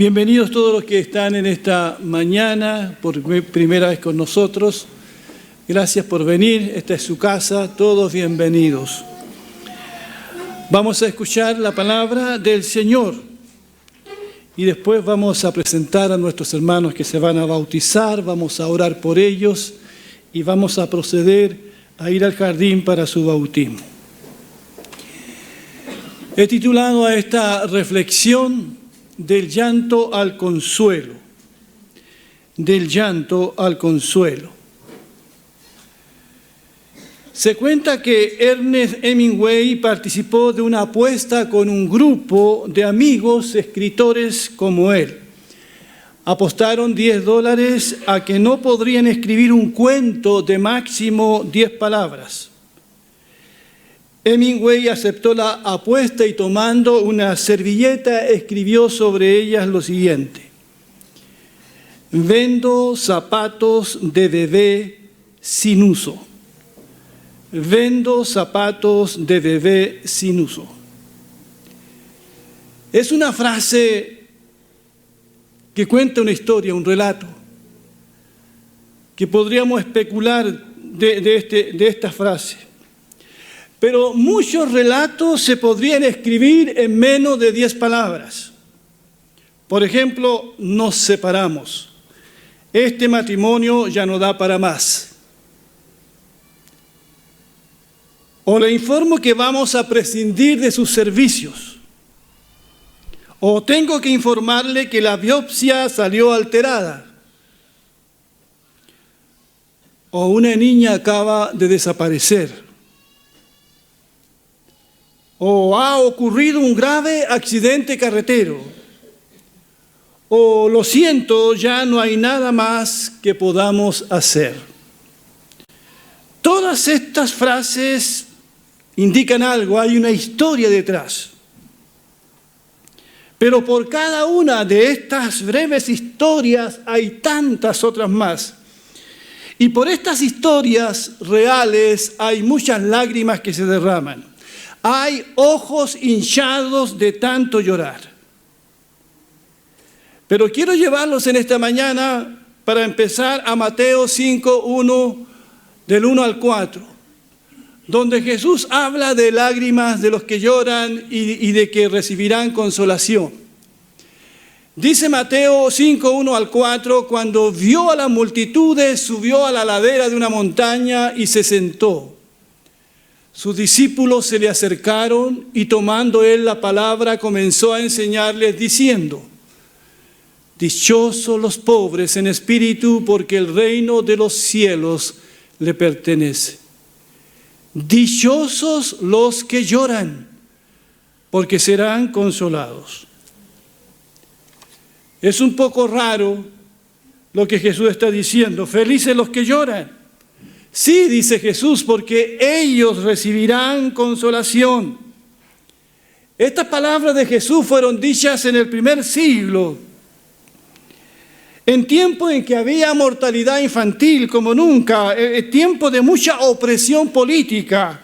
Bienvenidos todos los que están en esta mañana, por primera vez con nosotros. Gracias por venir, esta es su casa, todos bienvenidos. Vamos a escuchar la palabra del Señor y después vamos a presentar a nuestros hermanos que se van a bautizar, vamos a orar por ellos y vamos a proceder a ir al jardín para su bautismo. He titulado a esta reflexión del llanto al consuelo, del llanto al consuelo. Se cuenta que Ernest Hemingway participó de una apuesta con un grupo de amigos escritores como él. Apostaron $10 a que no podrían escribir un cuento de máximo 10 palabras. Hemingway aceptó la apuesta y tomando una servilleta escribió sobre ellas lo siguiente: vendo zapatos de bebé sin uso. Vendo zapatos de bebé sin uso. Es una frase que cuenta una historia, un relato, que podríamos especular de esta frase. Pero muchos relatos se podrían escribir en menos de 10 palabras. Por ejemplo, nos separamos. Este matrimonio ya no da para más. O le informo que vamos a prescindir de sus servicios. O tengo que informarle que la biopsia salió alterada. O una niña acaba de desaparecer. O ha ocurrido un grave accidente carretero. O lo siento, ya no hay nada más que podamos hacer. Todas estas frases indican algo, hay una historia detrás. Pero por cada una de estas breves historias hay tantas otras más. Y por estas historias reales hay muchas lágrimas que se derraman. Hay ojos hinchados de tanto llorar. Pero quiero llevarlos en esta mañana para empezar a Mateo 5:1, del 1 al 4, donde Jesús habla de lágrimas de los que lloran y de que recibirán consolación. Dice Mateo 5:1 al 4, cuando vio a las multitudes, subió a la ladera de una montaña y se sentó. Sus discípulos se le acercaron y tomando él la palabra comenzó a enseñarles diciendo: dichosos los pobres en espíritu, porque el reino de los cielos le pertenece. Dichosos los que lloran, porque serán consolados. Es un poco raro lo que Jesús está diciendo. Felices los que lloran. Sí, dice Jesús, porque ellos recibirán consolación. Estas palabras de Jesús fueron dichas en el primer siglo, en tiempo en que había mortalidad infantil como nunca, en tiempo de mucha opresión política,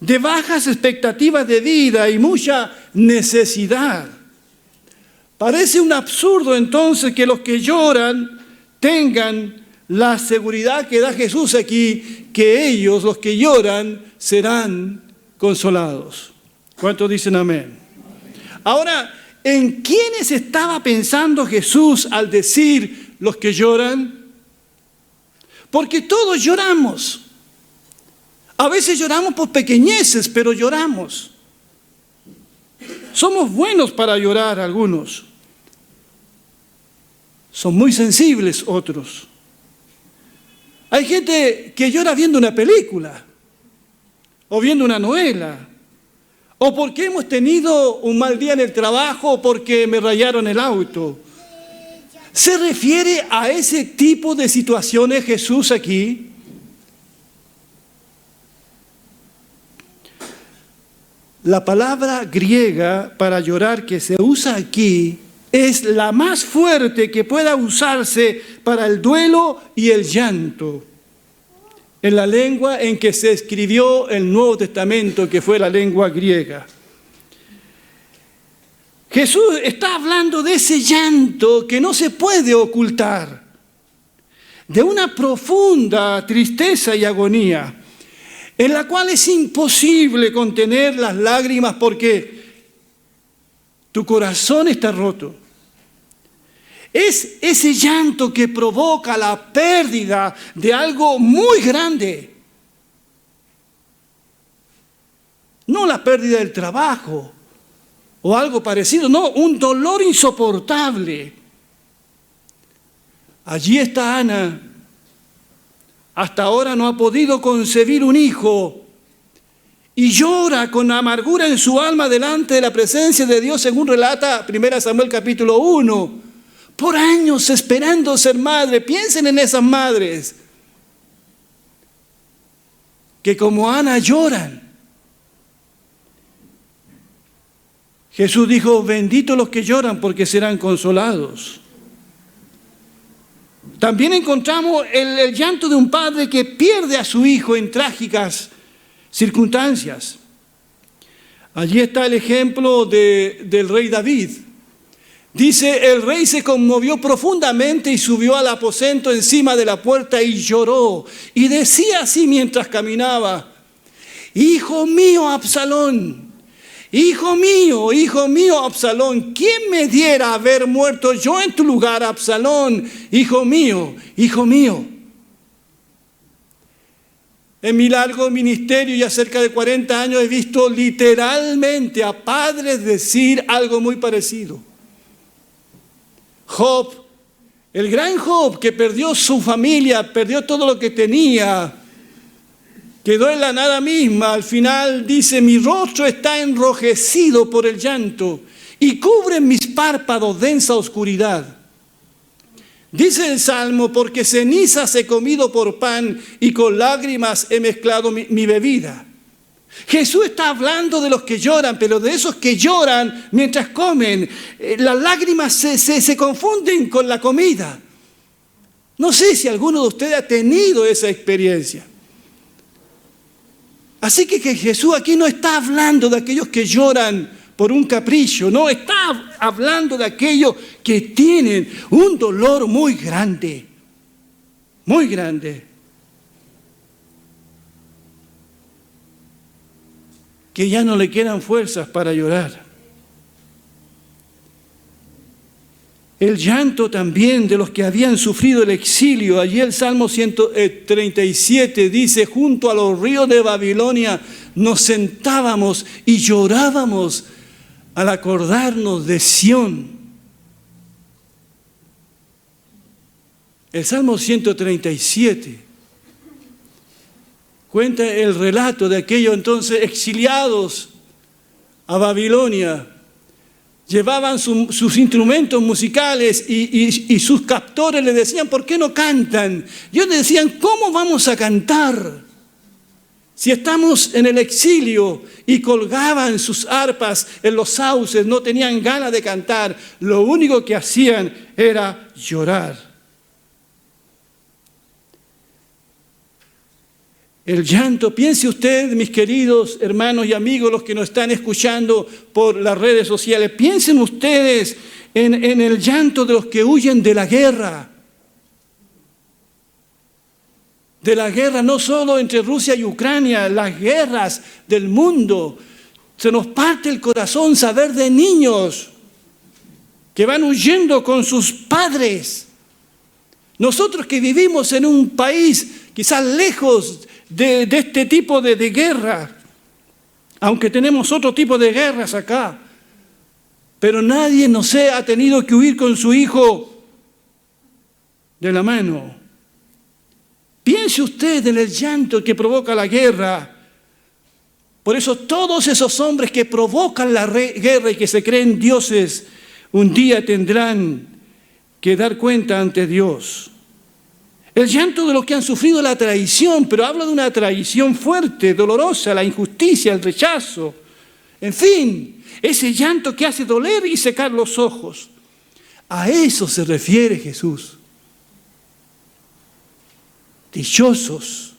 de bajas expectativas de vida y mucha necesidad. Parece un absurdo entonces que los que lloran tengan la seguridad que da Jesús aquí, que ellos, los que lloran, serán consolados. ¿Cuántos dicen amén? Ahora, ¿en quiénes estaba pensando Jesús al decir los que lloran? Porque todos lloramos. A veces lloramos por pequeñeces, pero lloramos. Somos buenos para llorar algunos. Son muy sensibles otros. Hay gente que llora viendo una película o viendo una novela, o porque hemos tenido un mal día en el trabajo o porque me rayaron el auto. ¿Se refiere a ese tipo de situaciones Jesús aquí? La palabra griega para llorar que se usa aquí es la más fuerte que pueda usarse para el duelo y el llanto. En la lengua en que se escribió el Nuevo Testamento, que fue la lengua griega. Jesús está hablando de ese llanto que no se puede ocultar, de una profunda tristeza y agonía, en la cual es imposible contener las lágrimas porque tu corazón está roto. Es ese llanto que provoca la pérdida de algo muy grande. No la pérdida del trabajo o algo parecido, no, un dolor insoportable. Allí está Ana. Hasta ahora no ha podido concebir un hijo y llora con amargura en su alma delante de la presencia de Dios, según relata 1 Samuel capítulo 1. Por años esperando ser madre. Piensen en esas madres que como Ana lloran. Jesús dijo, benditos los que lloran porque serán consolados. También encontramos el llanto de un padre que pierde a su hijo en trágicas circunstancias. Allí está el ejemplo del rey David. Dice, el rey se conmovió profundamente y subió al aposento encima de la puerta y lloró. Y decía así mientras caminaba, hijo mío, Absalón, hijo mío, Absalón, ¿quién me diera haber muerto yo en tu lugar, Absalón? Hijo mío, hijo mío. En mi largo ministerio, ya cerca de 40 años, he visto literalmente a padres decir algo muy parecido. Job, el gran Job, que perdió su familia, perdió todo lo que tenía, quedó en la nada misma. Al final dice, mi rostro está enrojecido por el llanto y cubren mis párpados densa oscuridad. Dice el Salmo, porque cenizas he comido por pan y con lágrimas he mezclado mi bebida. Jesús está hablando de los que lloran, pero de esos que lloran mientras comen. Las lágrimas se confunden con la comida. No sé si alguno de ustedes ha tenido esa experiencia. Así que Jesús aquí no está hablando de aquellos que lloran por un capricho, no, está hablando de aquellos que tienen un dolor muy grande, muy grande. Que ya no le quedan fuerzas para llorar. El llanto también de los que habían sufrido el exilio. Allí el Salmo 137 dice, junto a los ríos de Babilonia nos sentábamos y llorábamos al acordarnos de Sión. El Salmo 137 cuenta el relato de aquellos entonces exiliados a Babilonia. Llevaban sus instrumentos musicales y sus captores le decían, ¿por qué no cantan? Y ellos decían, ¿cómo vamos a cantar si estamos en el exilio? Y colgaban sus arpas en los sauces, no tenían ganas de cantar. Lo único que hacían era llorar. El llanto, piense usted, mis queridos hermanos y amigos, los que nos están escuchando por las redes sociales, piensen ustedes en el llanto de los que huyen de la guerra. De la guerra no solo entre Rusia y Ucrania, las guerras del mundo. Se nos parte el corazón saber de niños que van huyendo con sus padres. Nosotros que vivimos en un país quizás lejos de este tipo de guerra, aunque tenemos otro tipo de guerras acá, pero nadie, no sé, ha tenido que huir con su hijo de la mano. Piense usted en el llanto que provoca la guerra. Por eso todos esos hombres que provocan la guerra y que se creen dioses, un día tendrán que dar cuenta ante Dios. El llanto de los que han sufrido la traición, pero habla de una traición fuerte, dolorosa, la injusticia, el rechazo. En fin, ese llanto que hace doler y secar los ojos. A eso se refiere Jesús. Dichosos,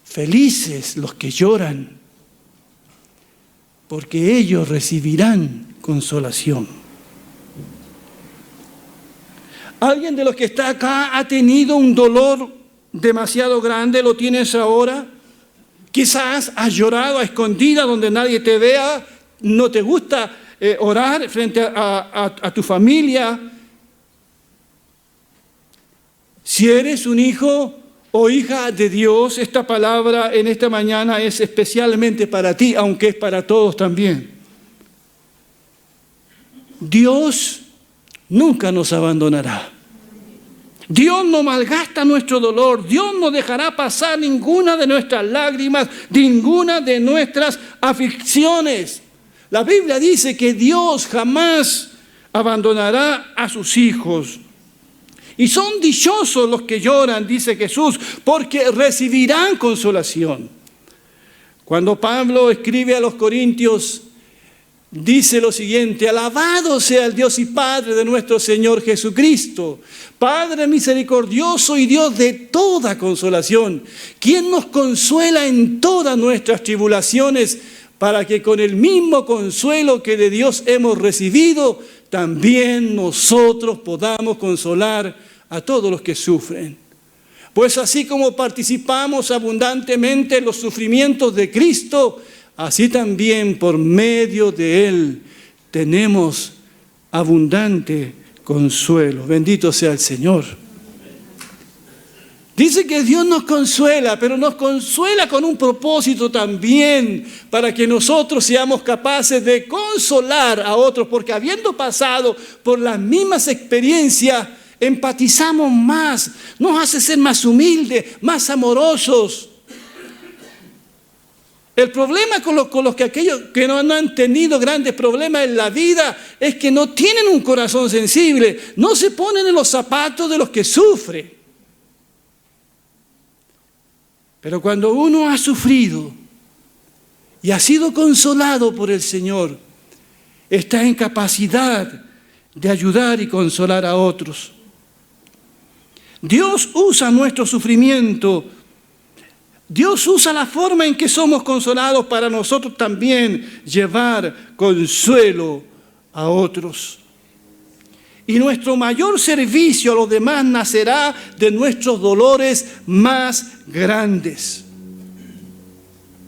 felices los que lloran, porque ellos recibirán consolación. ¿Alguien de los que está acá ha tenido un dolor demasiado grande? ¿Lo tienes ahora? Quizás has llorado a escondidas donde nadie te vea. No te gusta orar frente a tu familia. Si eres un hijo o hija de Dios, esta palabra en esta mañana es especialmente para ti, aunque es para todos también. Dios nunca nos abandonará. Dios no malgasta nuestro dolor. Dios no dejará pasar ninguna de nuestras lágrimas, ninguna de nuestras aflicciones. La Biblia dice que Dios jamás abandonará a sus hijos. Y son dichosos los que lloran, dice Jesús, porque recibirán consolación. Cuando Pablo escribe a los Corintios, dice lo siguiente: alabado sea el Dios y Padre de nuestro Señor Jesucristo, Padre misericordioso y Dios de toda consolación, quien nos consuela en todas nuestras tribulaciones, para que con el mismo consuelo que de Dios hemos recibido, también nosotros podamos consolar a todos los que sufren. Pues así como participamos abundantemente en los sufrimientos de Cristo, así también por medio de Él tenemos abundante consuelo. Bendito sea el Señor. Dice que Dios nos consuela, pero nos consuela con un propósito también, para que nosotros seamos capaces de consolar a otros, porque habiendo pasado por las mismas experiencias, empatizamos más, nos hace ser más humildes, más amorosos. El problema con los que aquellos que no han tenido grandes problemas en la vida es que no tienen un corazón sensible, no se ponen en los zapatos de los que sufren. Pero cuando uno ha sufrido y ha sido consolado por el Señor, está en capacidad de ayudar y consolar a otros. Dios usa nuestro sufrimiento. Dios usa la forma en que somos consolados para nosotros también llevar consuelo a otros. Y nuestro mayor servicio a los demás nacerá de nuestros dolores más grandes.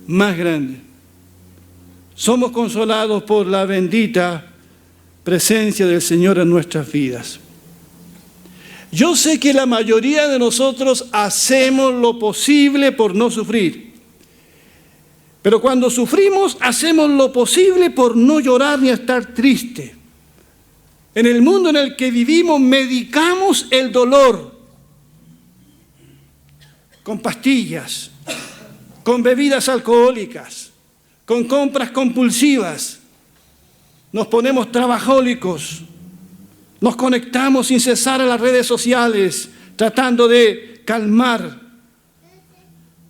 Más grandes. Somos consolados por la bendita presencia del Señor en nuestras vidas. Yo sé que la mayoría de nosotros hacemos lo posible por no sufrir. Pero cuando sufrimos, hacemos lo posible por no llorar ni estar triste. En el mundo en el que vivimos, medicamos el dolor con pastillas, con bebidas alcohólicas, con compras compulsivas. Nos ponemos trabajólicos. Nos conectamos sin cesar a las redes sociales, tratando de calmar,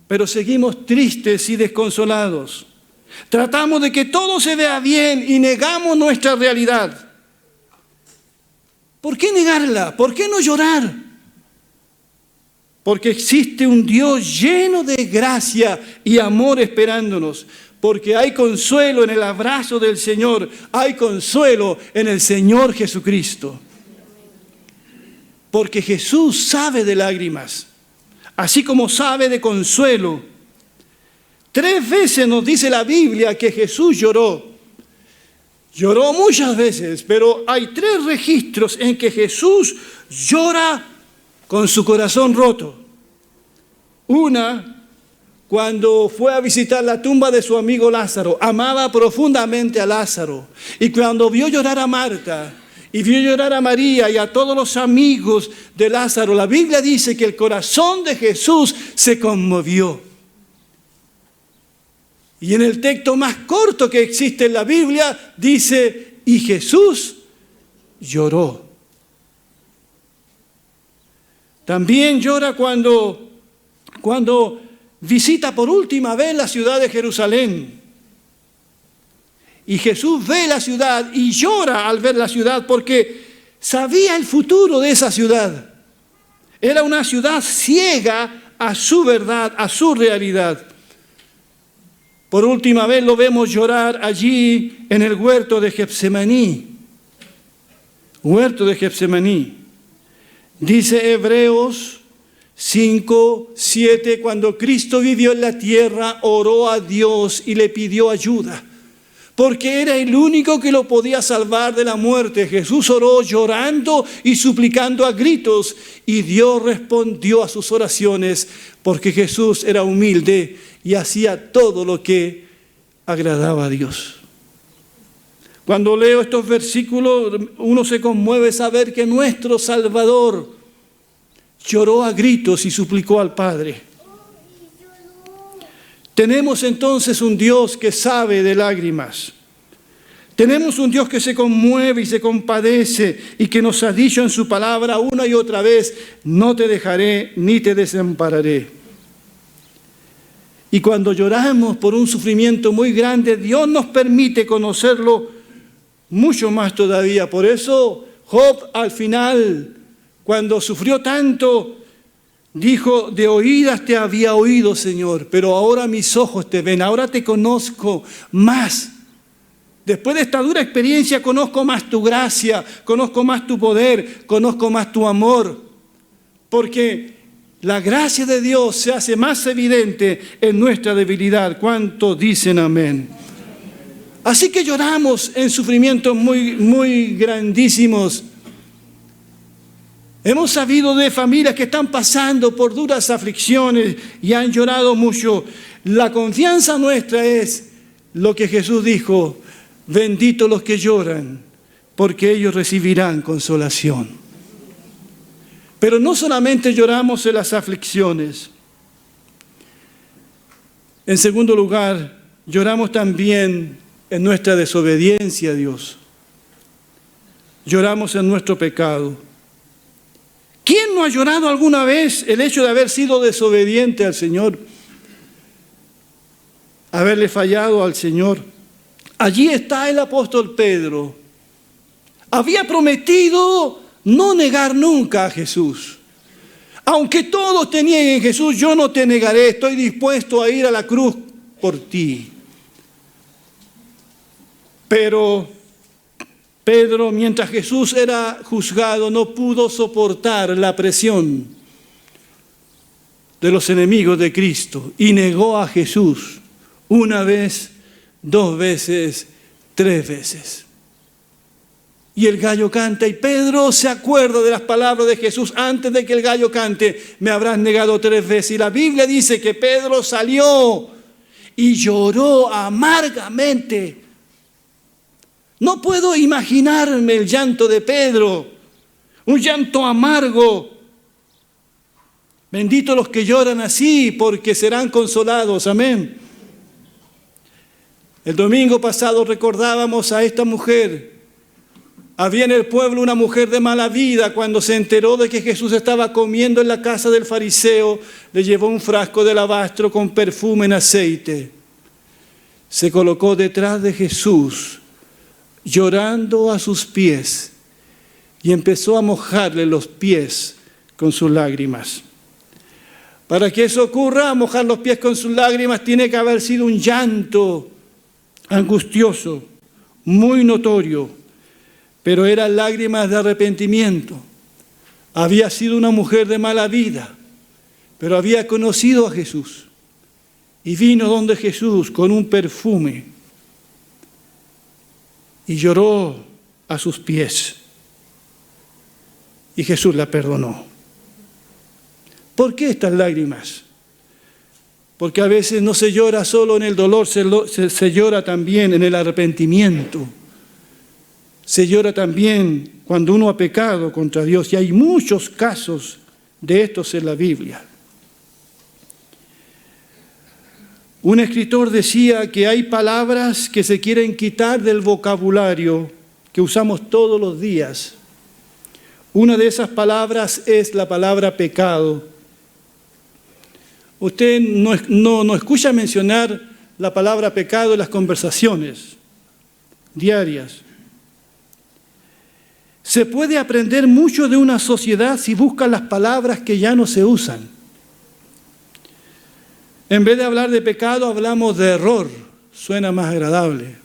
pero seguimos tristes y desconsolados. Tratamos de que todo se vea bien y negamos nuestra realidad. ¿Por qué negarla? ¿Por qué no llorar? Porque existe un Dios lleno de gracia y amor esperándonos. Porque hay consuelo en el abrazo del Señor, hay consuelo en el Señor Jesucristo. Porque Jesús sabe de lágrimas, así como sabe de consuelo. 3 veces nos dice la Biblia que Jesús lloró. Lloró muchas veces, pero hay 3 registros en que Jesús llora con su corazón roto. Una, cuando fue a visitar la tumba de su amigo Lázaro, amaba profundamente a Lázaro. Y cuando vio llorar a Marta, y vio llorar a María y a todos los amigos de Lázaro, la Biblia dice que el corazón de Jesús se conmovió. Y en el texto más corto que existe en la Biblia, dice, y Jesús lloró. También llora cuando visita por última vez la ciudad de Jerusalén. Y Jesús ve la ciudad y llora al ver la ciudad porque sabía el futuro de esa ciudad. Era una ciudad ciega a su verdad, a su realidad. Por última vez lo vemos llorar allí en el huerto de Getsemaní. Huerto de Getsemaní. Dice Hebreos 5:7, cuando Cristo vivió en la tierra, oró a Dios y le pidió ayuda, porque era el único que lo podía salvar de la muerte. Jesús oró llorando y suplicando a gritos, y Dios respondió a sus oraciones, porque Jesús era humilde y hacía todo lo que agradaba a Dios. Cuando leo estos versículos, uno se conmueve saber que nuestro Salvador lloró a gritos y suplicó al Padre. Tenemos entonces un Dios que sabe de lágrimas. Tenemos un Dios que se conmueve y se compadece y que nos ha dicho en su palabra una y otra vez: no te dejaré ni te desampararé. Y cuando lloramos por un sufrimiento muy grande, Dios nos permite conocerlo mucho más todavía. Por eso Job al final, cuando sufrió tanto, dijo: de oídas te había oído, Señor, pero ahora mis ojos te ven, ahora te conozco más. Después de esta dura experiencia conozco más tu gracia, conozco más tu poder, conozco más tu amor, porque la gracia de Dios se hace más evidente en nuestra debilidad. ¿Cuántos dicen amén? Así que lloramos en sufrimientos muy grandísimos. Hemos sabido de familias que están pasando por duras aflicciones y han llorado mucho. La confianza nuestra es lo que Jesús dijo: benditos los que lloran, porque ellos recibirán consolación. Pero no solamente lloramos en las aflicciones. En segundo lugar, lloramos también en nuestra desobediencia a Dios. Lloramos en nuestro pecado. ¿Quién no ha llorado alguna vez el hecho de haber sido desobediente al Señor? Haberle fallado al Señor. Allí está el apóstol Pedro. Había prometido no negar nunca a Jesús. Aunque todos te nieguen, Jesús, yo no te negaré, estoy dispuesto a ir a la cruz por ti. Pero Pedro, mientras Jesús era juzgado, no pudo soportar la presión de los enemigos de Cristo y negó a Jesús una vez, 2 veces, 3 veces. Y el gallo canta y Pedro se acuerda de las palabras de Jesús: antes de que el gallo cante, me habrás negado 3 veces. Y la Biblia dice que Pedro salió y lloró amargamente. No puedo imaginarme el llanto de Pedro, un llanto amargo. Benditos los que lloran así, porque serán consolados. Amén. El domingo pasado recordábamos a esta mujer. Había en el pueblo una mujer de mala vida. Cuando se enteró de que Jesús estaba comiendo en la casa del fariseo, le llevó un frasco de alabastro con perfume en aceite. Se colocó detrás de Jesús, llorando a sus pies, y empezó a mojarle los pies con sus lágrimas. Para que eso ocurra, mojar los pies con sus lágrimas, tiene que haber sido un llanto angustioso, muy notorio, pero eran lágrimas de arrepentimiento. Había sido una mujer de mala vida, pero había conocido a Jesús y vino donde Jesús con un perfume y lloró a sus pies, y Jesús la perdonó. ¿Por qué estas lágrimas? Porque a veces no se llora solo en el dolor, se llora también en el arrepentimiento. Se llora también cuando uno ha pecado contra Dios, y hay muchos casos de estos en la Biblia. Un escritor decía que hay palabras que se quieren quitar del vocabulario que usamos todos los días. Una de esas palabras es la palabra pecado. Usted no escucha mencionar la palabra pecado en las conversaciones diarias. Se puede aprender mucho de una sociedad si buscan las palabras que ya no se usan. En vez de hablar de pecado, hablamos de error. suena más agradable.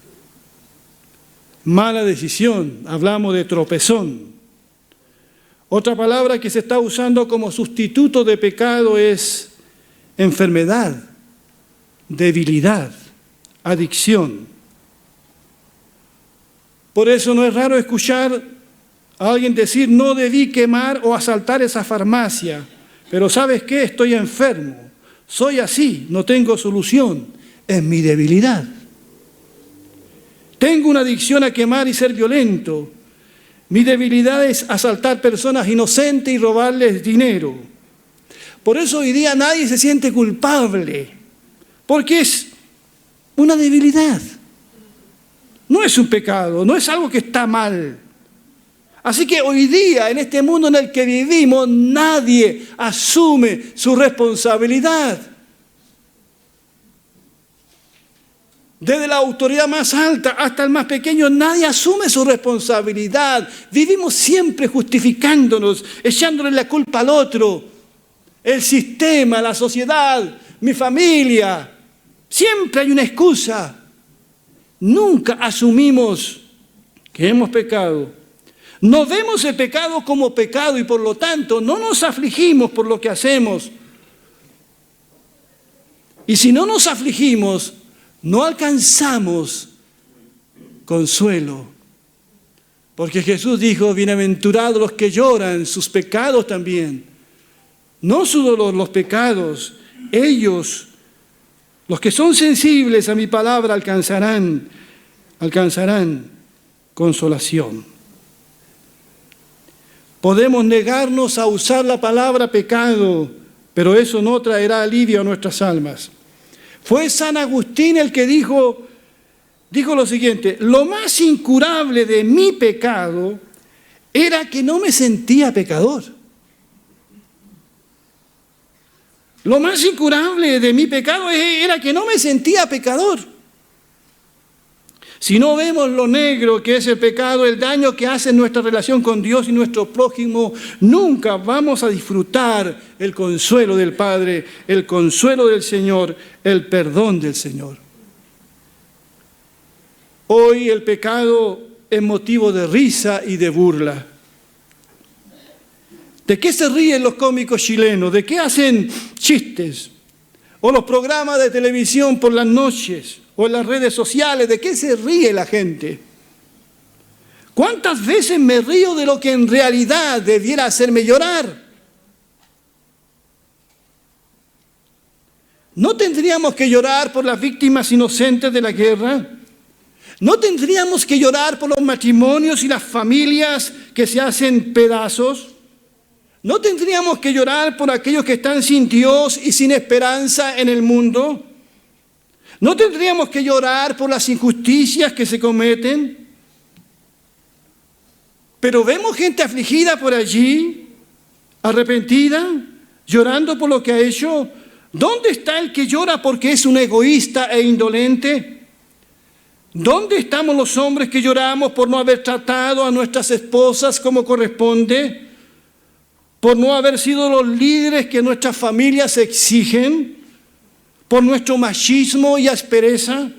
Mala decisión, hablamos de tropezón. Otra palabra que se está usando como sustituto de pecado es enfermedad, debilidad, adicción. Por eso no es raro escuchar a alguien decir, no debí quemar o asaltar esa farmacia, pero ¿sabes qué? Estoy enfermo, soy así, no tengo solución, es mi debilidad. Tengo una adicción a quemar y ser violento. Mi debilidad es asaltar personas inocentes y robarles dinero. Por eso hoy día nadie se siente culpable, porque es una debilidad. No es un pecado, no es algo que está mal. Así que hoy día, en este mundo en el que vivimos, nadie asume su responsabilidad. Desde la autoridad más alta hasta el más pequeño, nadie asume su responsabilidad. Vivimos siempre justificándonos, echándole la culpa al otro. El sistema, la sociedad, mi familia. Siempre hay una excusa. Nunca asumimos que hemos pecado. No vemos el pecado como pecado y por lo tanto no nos afligimos por lo que hacemos. Y si no nos afligimos, no alcanzamos consuelo. Porque Jesús dijo, bienaventurados los que lloran, sus pecados también. No su dolor, los pecados. Ellos, los que son sensibles a mi palabra, alcanzarán consolación. Podemos negarnos a usar la palabra pecado, pero eso no traerá alivio a nuestras almas. Fue San Agustín el que dijo lo siguiente, lo más incurable de mi pecado era que no me sentía pecador. Lo más incurable de mi pecado era que no me sentía pecador. Si no vemos lo negro que es el pecado, el daño que hace en nuestra relación con Dios y nuestro prójimo, nunca vamos a disfrutar el consuelo del Padre, el consuelo del Señor, el perdón del Señor. Hoy el pecado es motivo de risa y de burla. ¿De qué se ríen los cómicos chilenos? ¿De qué hacen chistes? O los programas de televisión por las noches, o en las redes sociales, ¿de qué se ríe la gente? ¿Cuántas veces me río de lo que en realidad debiera hacerme llorar? ¿No tendríamos que llorar por las víctimas inocentes de la guerra? ¿No tendríamos que llorar por los matrimonios y las familias que se hacen pedazos? ¿No tendríamos que llorar por aquellos que están sin Dios y sin esperanza en el mundo? ¿No tendríamos que llorar por las injusticias que se cometen? Pero vemos gente afligida por allí, arrepentida, llorando por lo que ha hecho. ¿Dónde está el que llora porque es un egoísta e indolente? ¿Dónde estamos los hombres que lloramos por no haber tratado a nuestras esposas como corresponde? ¿Por no haber sido los líderes que nuestras familias exigen? ¿Por nuestro machismo y aspereza?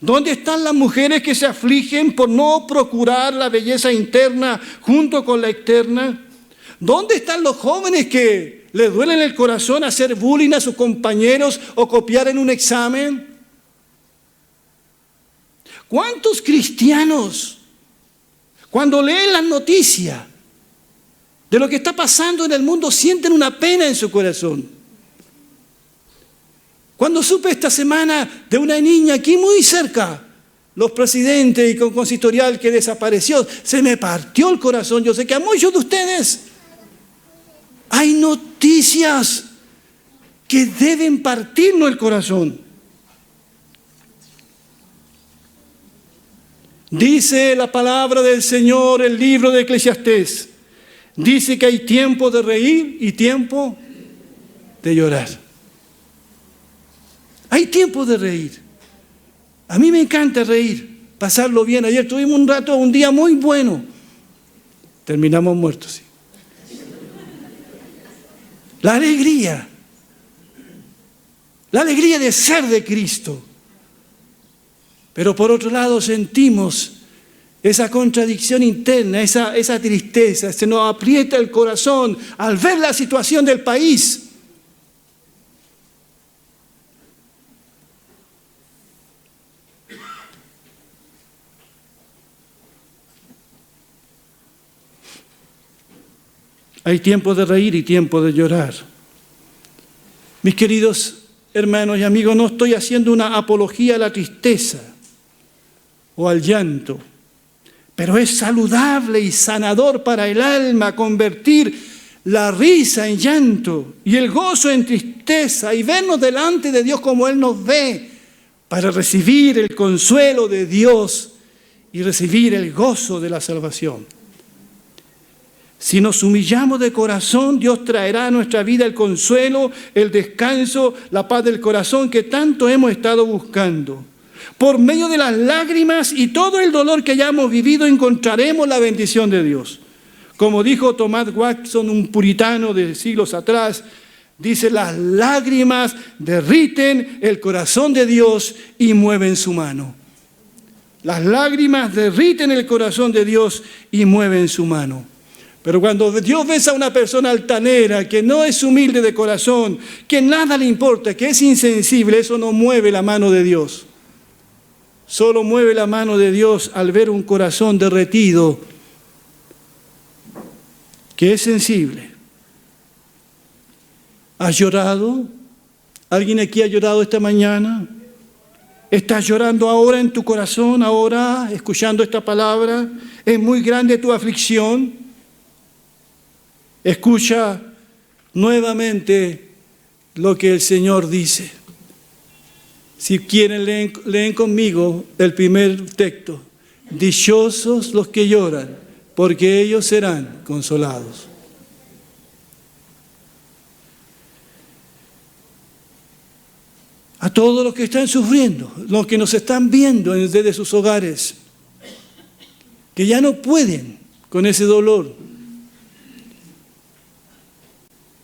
¿Dónde están las mujeres que se afligen por no procurar la belleza interna junto con la externa? ¿Dónde están los jóvenes que les duele en el corazón hacer bullying a sus compañeros o copiar en un examen? ¿Cuántos cristianos, cuando leen las noticias de lo que está pasando en el mundo, sienten una pena en su corazón? Cuando supe esta semana de una niña aquí muy cerca, los presidentes y con consistorial que desapareció, se me partió el corazón. Yo sé que a muchos de ustedes hay noticias que deben partirnos el corazón. Dice la palabra del Señor, el libro de Eclesiastés, dice que hay tiempo de reír y tiempo de llorar. Hay tiempo de reír. A mí me encanta reír, pasarlo bien. Ayer tuvimos un día muy bueno. Terminamos muertos, sí. La alegría de ser de Cristo. Pero por otro lado sentimos esa contradicción interna, esa tristeza, se nos aprieta el corazón al ver la situación del país. Hay tiempo de reír y tiempo de llorar. Mis queridos hermanos y amigos, no estoy haciendo una apología a la tristeza o al llanto, pero es saludable y sanador para el alma convertir la risa en llanto y el gozo en tristeza y vernos delante de Dios como Él nos ve para recibir el consuelo de Dios y recibir el gozo de la salvación. Si nos humillamos de corazón, Dios traerá a nuestra vida el consuelo, el descanso, la paz del corazón que tanto hemos estado buscando. Por medio de las lágrimas y todo el dolor que hayamos vivido, encontraremos la bendición de Dios. Como dijo Thomas Watson, un puritano de siglos atrás, dice: las lágrimas derriten el corazón de Dios y mueven su mano. Las lágrimas derriten el corazón de Dios y mueven su mano. Pero cuando Dios ve a una persona altanera, que no es humilde de corazón, que nada le importa, que es insensible, eso no mueve la mano de Dios. Solo mueve la mano de Dios al ver un corazón derretido, que es sensible. ¿Has llorado? ¿Alguien aquí ha llorado esta mañana? ¿Estás llorando ahora en tu corazón, ahora, escuchando esta palabra? ¿Es muy grande tu aflicción? Escucha nuevamente lo que el Señor dice. Si quieren, leen conmigo el primer texto. Dichosos los que lloran, porque ellos serán consolados. A todos los que están sufriendo, los que nos están viendo desde sus hogares, que ya no pueden con ese dolor.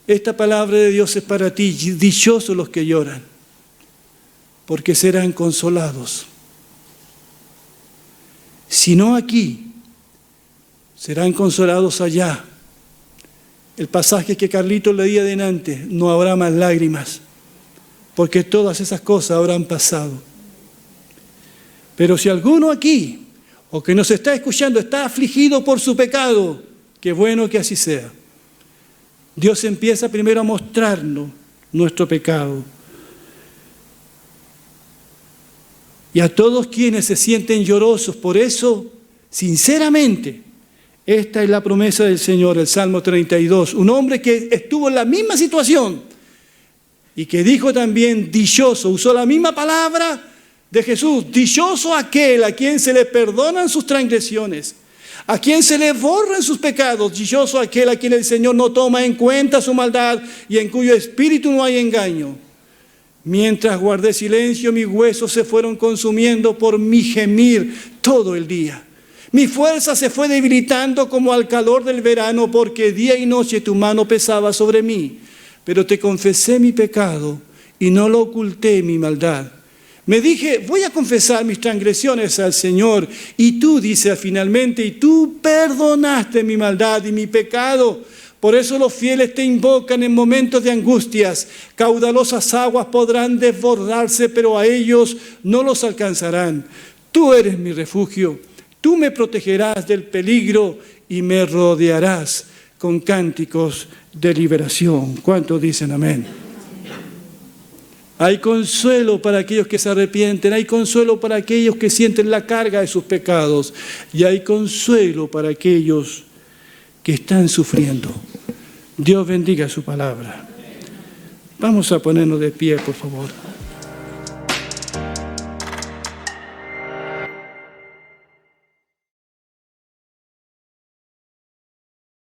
Esta palabra de Dios es para ti. Dichosos los que lloran, porque serán consolados. Si no aquí, serán consolados allá. El pasaje que Carlitos leía delante, no habrá más lágrimas, porque todas esas cosas habrán pasado. Pero si alguno aquí, o que nos está escuchando, está afligido por su pecado, qué bueno que así sea. Dios empieza primero a mostrarnos nuestro pecado. Y a todos quienes se sienten llorosos, por eso, sinceramente, esta es la promesa del Señor, el Salmo 32. Un hombre que estuvo en la misma situación y que dijo también dichoso, usó la misma palabra de Jesús. Dichoso aquel a quien se le perdonan sus transgresiones, a quien se le borran sus pecados. Dichoso aquel a quien el Señor no toma en cuenta su maldad y en cuyo espíritu no hay engaño. Mientras guardé silencio, mis huesos se fueron consumiendo por mi gemir todo el día. Mi fuerza se fue debilitando como al calor del verano, porque día y noche tu mano pesaba sobre mí. Pero te confesé mi pecado y no lo oculté mi maldad. Me dije, voy a confesar mis transgresiones al Señor. Y tú, dice finalmente, y tú perdonaste mi maldad y mi pecado. Por eso los fieles te invocan en momentos de angustias. Caudalosas aguas podrán desbordarse, pero a ellos no los alcanzarán. Tú eres mi refugio. Tú me protegerás del peligro y me rodearás con cánticos de liberación. ¿Cuántos dicen amén? Hay consuelo para aquellos que se arrepienten, hay consuelo para aquellos que sienten la carga de sus pecados y hay consuelo para aquellos que están sufriendo. Dios bendiga su palabra. Vamos a ponernos de pie, por favor.